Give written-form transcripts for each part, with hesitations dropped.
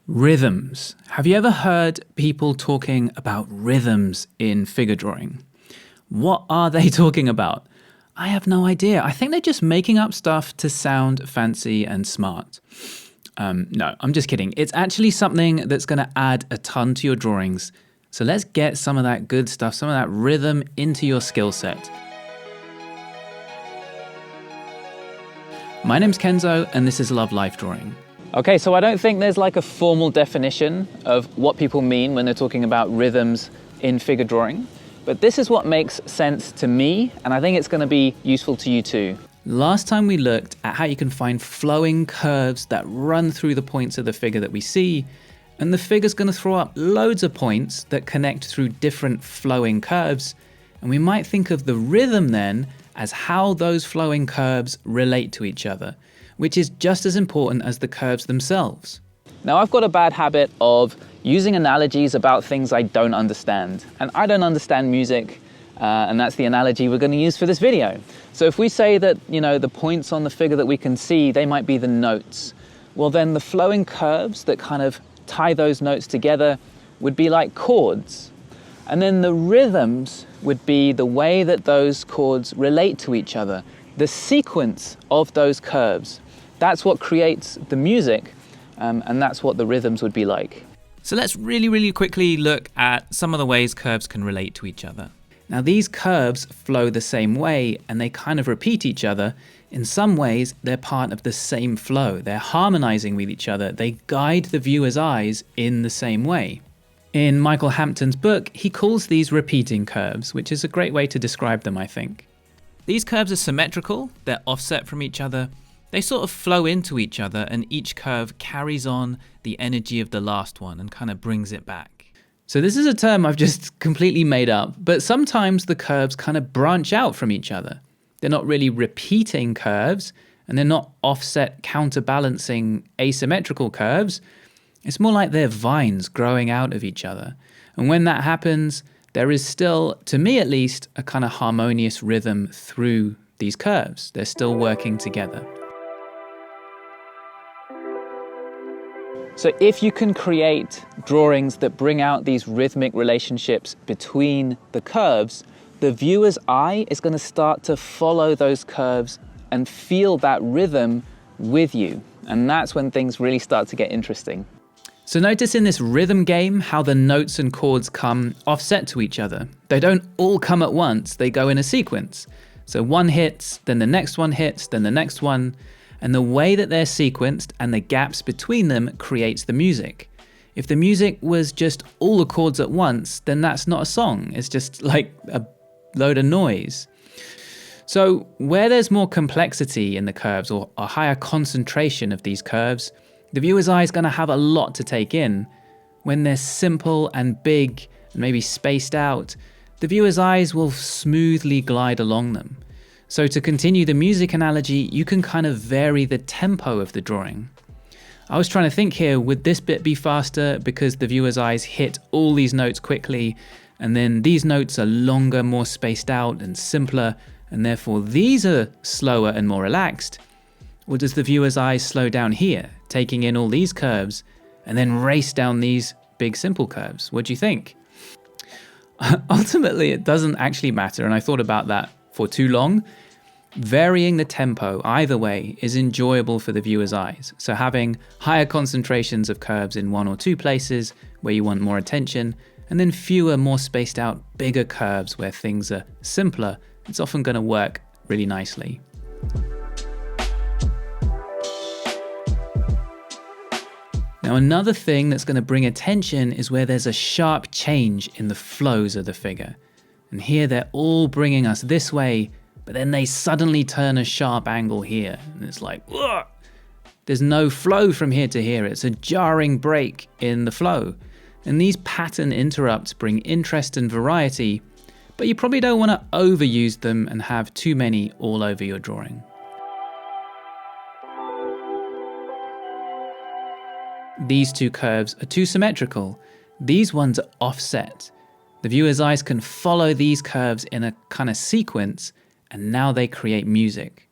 Rhythms. Have you ever heard people talking about rhythms in figure drawing? What are they talking about? I have no idea. I think they're just making up stuff to sound fancy and smart. No, I'm just kidding. It's actually something that's going to add a ton to your drawings. So let's get some of that good stuff, some of that rhythm into your skill set. My name's Kenzo, and this is Love Life Drawing. Okay, so I don't think there's like a formal definition of what people mean when they're talking about rhythms in figure drawing, but this is what makes sense to me, and I think it's going to be useful to you too. Last time we looked at how you can find flowing curves that run through the points of the figure that we see, and the figure's going to throw up loads of points that connect through different flowing curves, and we might think of the rhythm then as how those flowing curves relate to each other, which is just as important as the curves themselves. Now, I've got a bad habit of using analogies about things I don't understand. And I don't understand music, and that's the analogy we're going to use for this video. So if we say that, the points on the figure that we can see, they might be the notes. Well, then the flowing curves that kind of tie those notes together would be like chords. And then the rhythms would be the way that those chords relate to each other, the sequence of those curves. That's what creates the music, and that's what the rhythms would be like. So let's really quickly look at some of the ways curves can relate to each other. Now, these curves flow the same way, and they kind of repeat each other. In some ways, they're part of the same flow. They're harmonizing with each other. They guide the viewer's eyes in the same way. In Michael Hampton's book, he calls these repeating curves, which is a great way to describe them, I think. These curves are symmetrical, they're offset from each other, they sort of flow into each other, and each curve carries on the energy of the last one and kind of brings it back. So this is a term I've just completely made up, but sometimes the curves kind of branch out from each other. They're not really repeating curves, and they're not offset counterbalancing asymmetrical curves. It's more like they're vines growing out of each other. And when that happens, there is still, to me at least, a kind of harmonious rhythm through these curves. They're still working together. So if you can create drawings that bring out these rhythmic relationships between the curves, the viewer's eye is going to start to follow those curves and feel that rhythm with you. And that's when things really start to get interesting. So notice in this rhythm game how the notes and chords come offset to each other. They don't all come at once, they go in a sequence. So one hits, then the next one hits, then the next one, and the way that they're sequenced and the gaps between them creates the music. If the music was just all the chords at once, then that's not a song, it's just like a load of noise. So where there's more complexity in the curves or a higher concentration of these curves, the viewer's eye is going to have a lot to take in. When they're simple and big and maybe spaced out, the viewer's eyes will smoothly glide along them. So to continue the music analogy, you can kind of vary the tempo of the drawing. I was trying to think here, would this bit be faster because the viewer's eyes hit all these notes quickly, and then these notes are longer, more spaced out and simpler, and therefore these are slower and more relaxed? Or does the viewer's eyes slow down here, taking in all these curves, and then race down these big simple curves? What do you think? Ultimately, it doesn't actually matter, and I thought about that for too long. Varying the tempo either way is enjoyable for the viewer's eyes. So having higher concentrations of curves in one or two places where you want more attention, and then fewer, more spaced out, bigger curves where things are simpler, it's often going to work really nicely. Now, another thing that's going to bring attention is where there's a sharp change in the flows of the figure. And here they're all bringing us this way, but then they suddenly turn a sharp angle here. And it's like, ugh! There's no flow from here to here. It's a jarring break in the flow. And these pattern interrupts bring interest and variety, but you probably don't want to overuse them and have too many all over your drawing. These two curves are too symmetrical. These ones are offset. The viewer's eyes can follow these curves in a kind of sequence, and now they create music.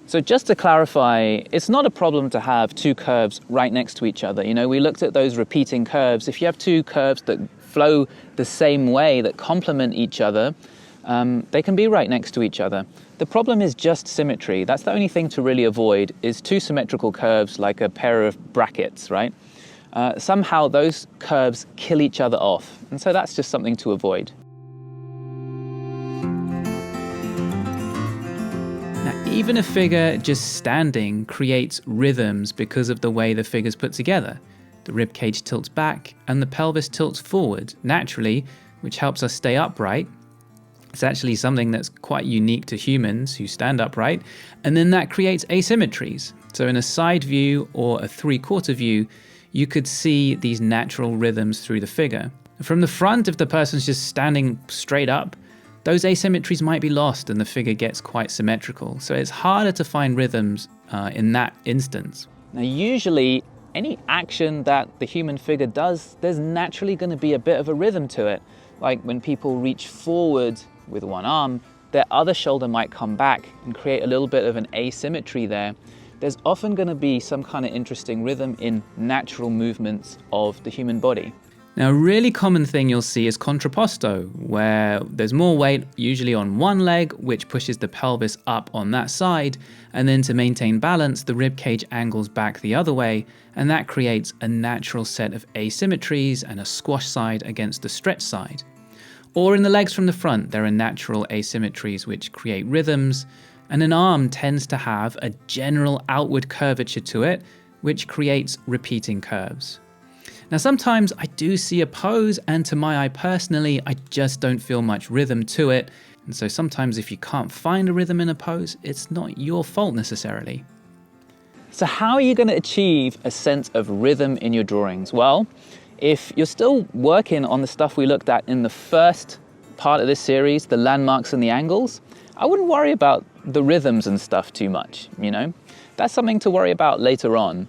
So just to clarify, it's not a problem to have two curves right next to each other. You know, we looked at those repeating curves. If you have two curves that flow the same way, that complement each other, they can be right next to each other. The problem is just symmetry. That's the only thing to really avoid, is two symmetrical curves like a pair of brackets, right? Somehow those curves kill each other off. And so that's just something to avoid. Now, even a figure just standing creates rhythms because of the way the figure's put together. The rib cage tilts back and the pelvis tilts forward naturally, which helps us stay upright. It's actually something that's quite unique to humans who stand upright, and then that creates asymmetries. So in a side view or a three-quarter view, you could see these natural rhythms through the figure. From the front, if the person's just standing straight up, those asymmetries might be lost and the figure gets quite symmetrical. So it's harder to find rhythms in that instance. Now, usually any action that the human figure does, there's naturally going to be a bit of a rhythm to it. Like when people reach forward with one arm, their other shoulder might come back and create a little bit of an asymmetry there. There's often going to be some kind of interesting rhythm in natural movements of the human body. Now, a really common thing you'll see is contrapposto, where there's more weight usually on one leg, which pushes the pelvis up on that side, and then to maintain balance, the rib cage angles back the other way, and that creates a natural set of asymmetries and a squash side against the stretch side. Or in the legs from the front, there are natural asymmetries which create rhythms, and an arm tends to have a general outward curvature to it, which creates repeating curves. Now, sometimes I do see a pose, and to my eye personally, I just don't feel much rhythm to it. And so sometimes if you can't find a rhythm in a pose, it's not your fault necessarily. So how are you going to achieve a sense of rhythm in your drawings? Well, if you're still working on the stuff we looked at in the first part of this series, the landmarks and the angles, I wouldn't worry about the rhythms and stuff too much, you know? That's something to worry about later on.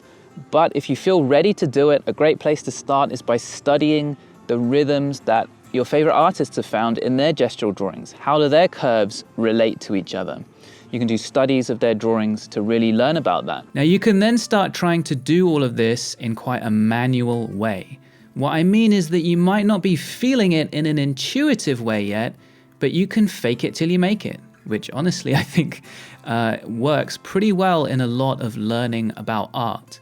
But if you feel ready to do it, a great place to start is by studying the rhythms that your favorite artists have found in their gestural drawings. How do their curves relate to each other? You can do studies of their drawings to really learn about that. Now, you can then start trying to do all of this in quite a manual way. What I mean is that you might not be feeling it in an intuitive way yet, but you can fake it till you make it, which honestly I think works pretty well in a lot of learning about art.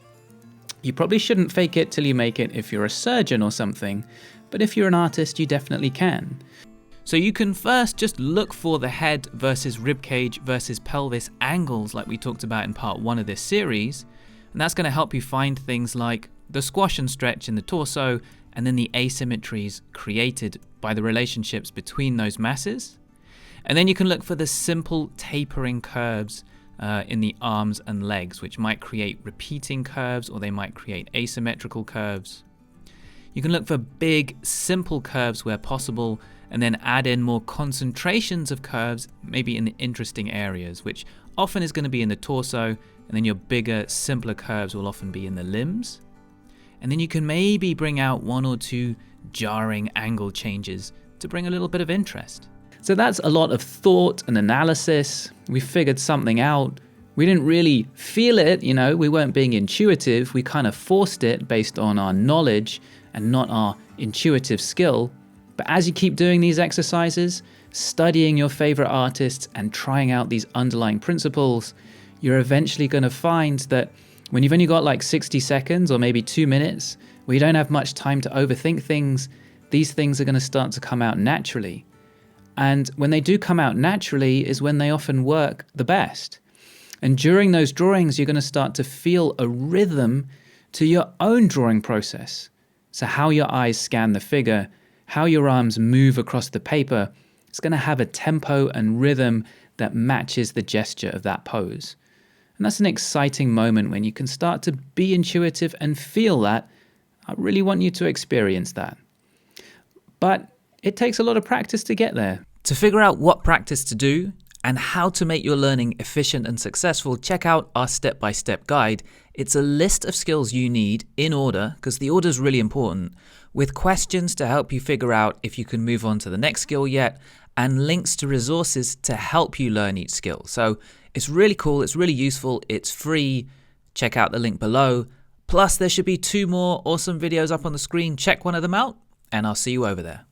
You probably shouldn't fake it till you make it if you're a surgeon or something, but if you're an artist, you definitely can. So you can first just look for the head versus ribcage versus pelvis angles like we talked about in part 1 of this series, and that's going to help you find things like the squash and stretch in the torso, and then the asymmetries created by the relationships between those masses. And then you can look for the simple tapering curves in the arms and legs, which might create repeating curves or they might create asymmetrical curves. You can look for big, simple curves where possible, and then add in more concentrations of curves, maybe in the interesting areas, which often is going to be in the torso, and then your bigger, simpler curves will often be in the limbs. And then you can maybe bring out 1 or 2 jarring angle changes to bring a little bit of interest. So that's a lot of thought and analysis. We figured something out. We didn't really feel it, you know, we weren't being intuitive. We kind of forced it based on our knowledge and not our intuitive skill. But as you keep doing these exercises, studying your favorite artists and trying out these underlying principles, you're eventually going to find that when you've only got like 60 seconds or maybe 2 minutes, where you don't have much time to overthink things, these things are going to start to come out naturally. And when they do come out naturally is when they often work the best. And during those drawings, you're going to start to feel a rhythm to your own drawing process. So how your eyes scan the figure, how your arms move across the paper, it's going to have a tempo and rhythm that matches the gesture of that pose. And that's an exciting moment when you can start to be intuitive and feel that. I really want you to experience that. But it takes a lot of practice to get there. To figure out what practice to do and how to make your learning efficient and successful, check out our step-by-step guide. It's a list of skills you need in order, because the order is really important, with questions to help you figure out if you can move on to the next skill yet, and links to resources to help you learn each skill. So It's really cool, it's really useful, it's free. Check out the link below. Plus, there should be 2 more awesome videos up on the screen. Check one of them out, and I'll see you over there.